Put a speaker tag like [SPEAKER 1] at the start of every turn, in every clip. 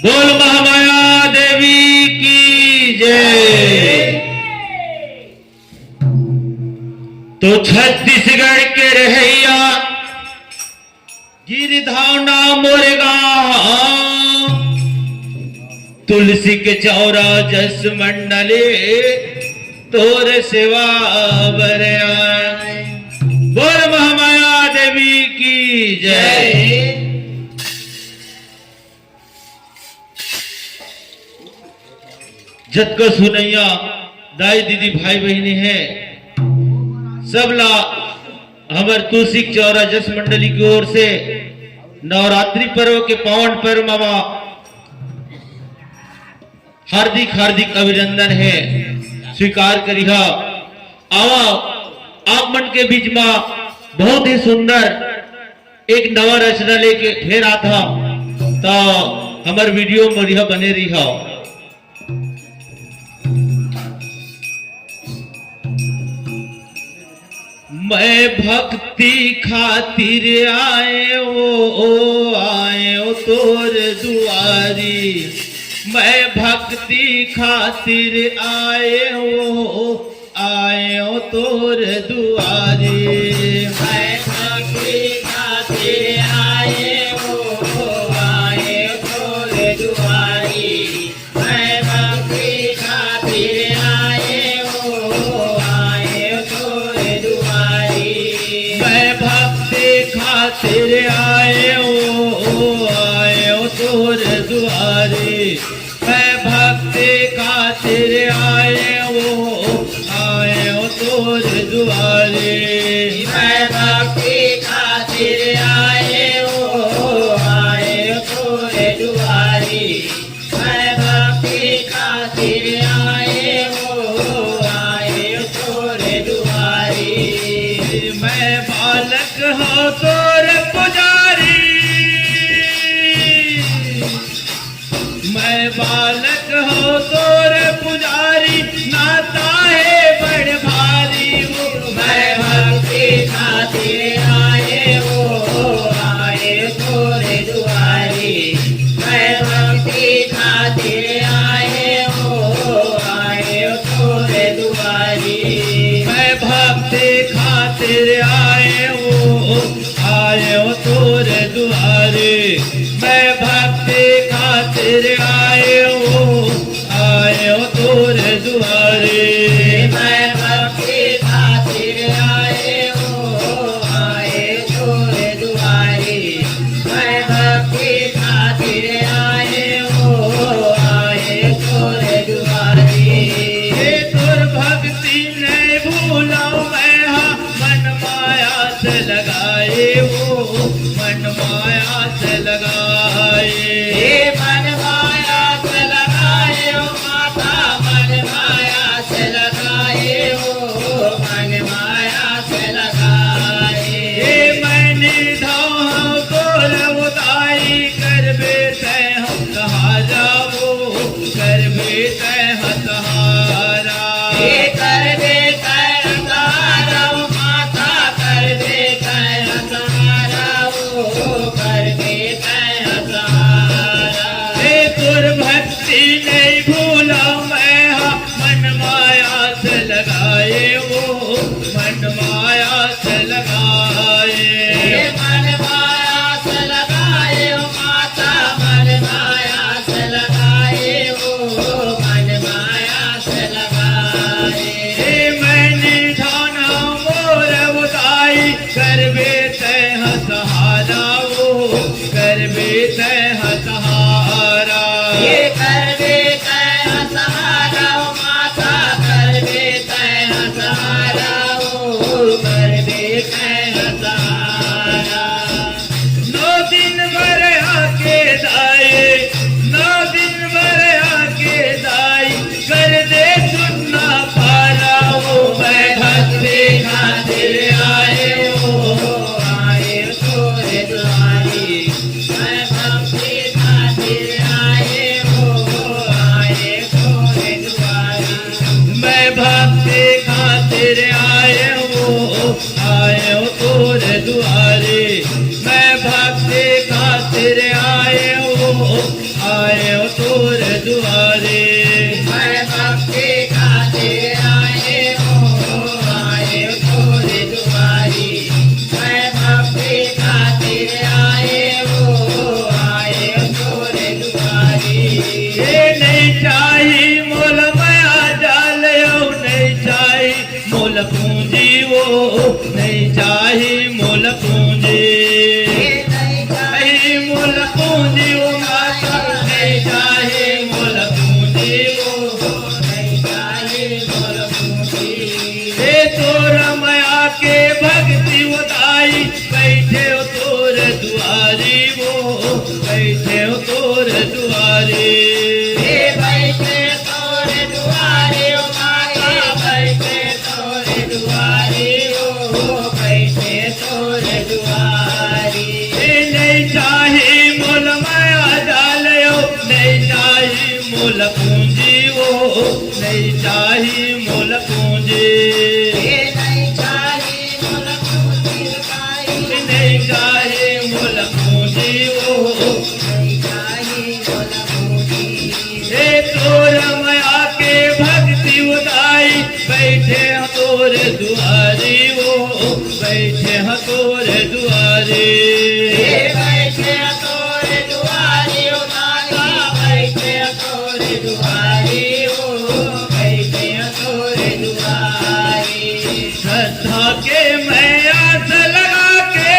[SPEAKER 1] बोल महामाया देवी की जय। तो छत्तीसगढ़ के रहैया गिरधावना मोरेगा तुलसी के चौरा जस मंडले तोर सेवा बरया। बोल महामाया देवी की जय। जतको सुनैया दाई दीदी भाई बहनी है सबला हमर तुलसी चौरा जस मंडली की ओर से नवरात्रि पर्व के पावन पर्व मामा हार्दिक हार्दिक अभिनंदन है। स्वीकार करिहा। आवा आप मन के बीच में बहुत ही सुंदर एक नवा रचना लेके फिर आता तो हमार वीडियो में बने रही। मैं भक्ति खातिर आए ओ तोर दुआरी। मैं भक्ति खातिर आए ओ तोर दुआरी।
[SPEAKER 2] मैं भक्ति खातिर आए तोर दुआरी। मैं भक्ति खातिर आए तोर दुआरी।
[SPEAKER 1] मैं भक्ति खातिर आए तोर दुआरी। मैं भक्ति खातिर आए तोर दुआरे।
[SPEAKER 2] मैं भक्ति खातिर आए तोर दुआरी। मैं भक्ति खातिर आए तोर दुआरी।
[SPEAKER 1] मैं बालक हो तोर पुजारी। मैं बालक हो तोर पुजारी। नाता है बड़ भारी।
[SPEAKER 2] मैं भक्ति खातिर आए तोर दुआरी। मैं भक्ति खातिर आए तोर दुआरी।
[SPEAKER 1] मैं भक्ति खातिर आए तोर दुआरे। मैं भक्ति खातिर आए तोर दुआरे।
[SPEAKER 2] मैं भक्ति खातिर आए तोर दुआरी। मैं भक्ति खातिर आए तोर दुआरी।
[SPEAKER 1] ये तोर भक्ति नहीं भूलाऊं मैं। मन माया से लगाए मन माया से लगाए।
[SPEAKER 2] मन माया से लगाए माता। मन माया से लगाए मन माया से लगाए।
[SPEAKER 1] मैंने धाम तोर उदाई करबे तय हम सहारा। करबे तय हसहारा।
[SPEAKER 2] कर दे कर सहारा माता। कर दे कर सहारा कर दे कर सहारा।
[SPEAKER 1] तोर भक्ति नहीं भूला मैं। मन माया से लगाए मन माया से लगाए।
[SPEAKER 2] मन माया से लगाए माता। मन माया से लगाए मन माया से लगाए।
[SPEAKER 1] मैंने ठाना मोर उदाई करबे तय हसहारा। करबे तय हसहारा।
[SPEAKER 2] कर दे कर सहारा माता। कर दे कर सहारा कर दे कर सहारा।
[SPEAKER 1] 9 दिन भर आके दाए। 9 दिन भर आके दाई कर दे सुनना पारा।
[SPEAKER 2] मैं भक्ति खातिर आए तोर दुआरी। मैं भक्ति खातिर पूंजी वो माता नहीं चाहे मोल पूंजी वो नहीं चाहे मोल पूंजी हे तोरा माया के भक्ति उदाई बैठे हो तोर दुआरी वो बैठे हो तोर दुआरी हे बैठे तोर दुआरी ओ माता बैठे तोर दुआरी ओ बैठे तोर दुआरी हे नहीं चाहे मोल माया डालो नहीं चाहे मोल पूंजी वो नहीं चाहे मोल पूंजी हे नहीं चाहे मोल पूंजी नहीं चाहे मोल पूंजी वो नहीं चाहे मोल पूंजी हे तोर माया के भक्ति उदाई बैठे हैं तोर दुआरी वो बैठे हैं तोर दुआरी हे बैठे हैं तोर दुआरी ओ माता बैठे हैं तोर दुआरी ओ बैठे हैं तोर दुआरी श्रद्धा के मैं आस लगा के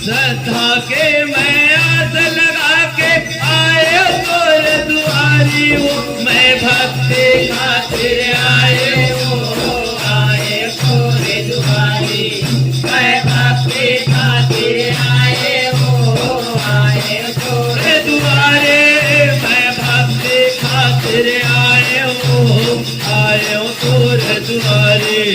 [SPEAKER 2] श्रद्धा के मैं आस लगा के आए तोर दुआरी वो मैं भक्ति खातिर आए वो आए तोर दुआरी मैं भक्ति खातिर आए वो आए तोर दुआरे मैं भक्ति खातिर आए वो आए तोर दुआरे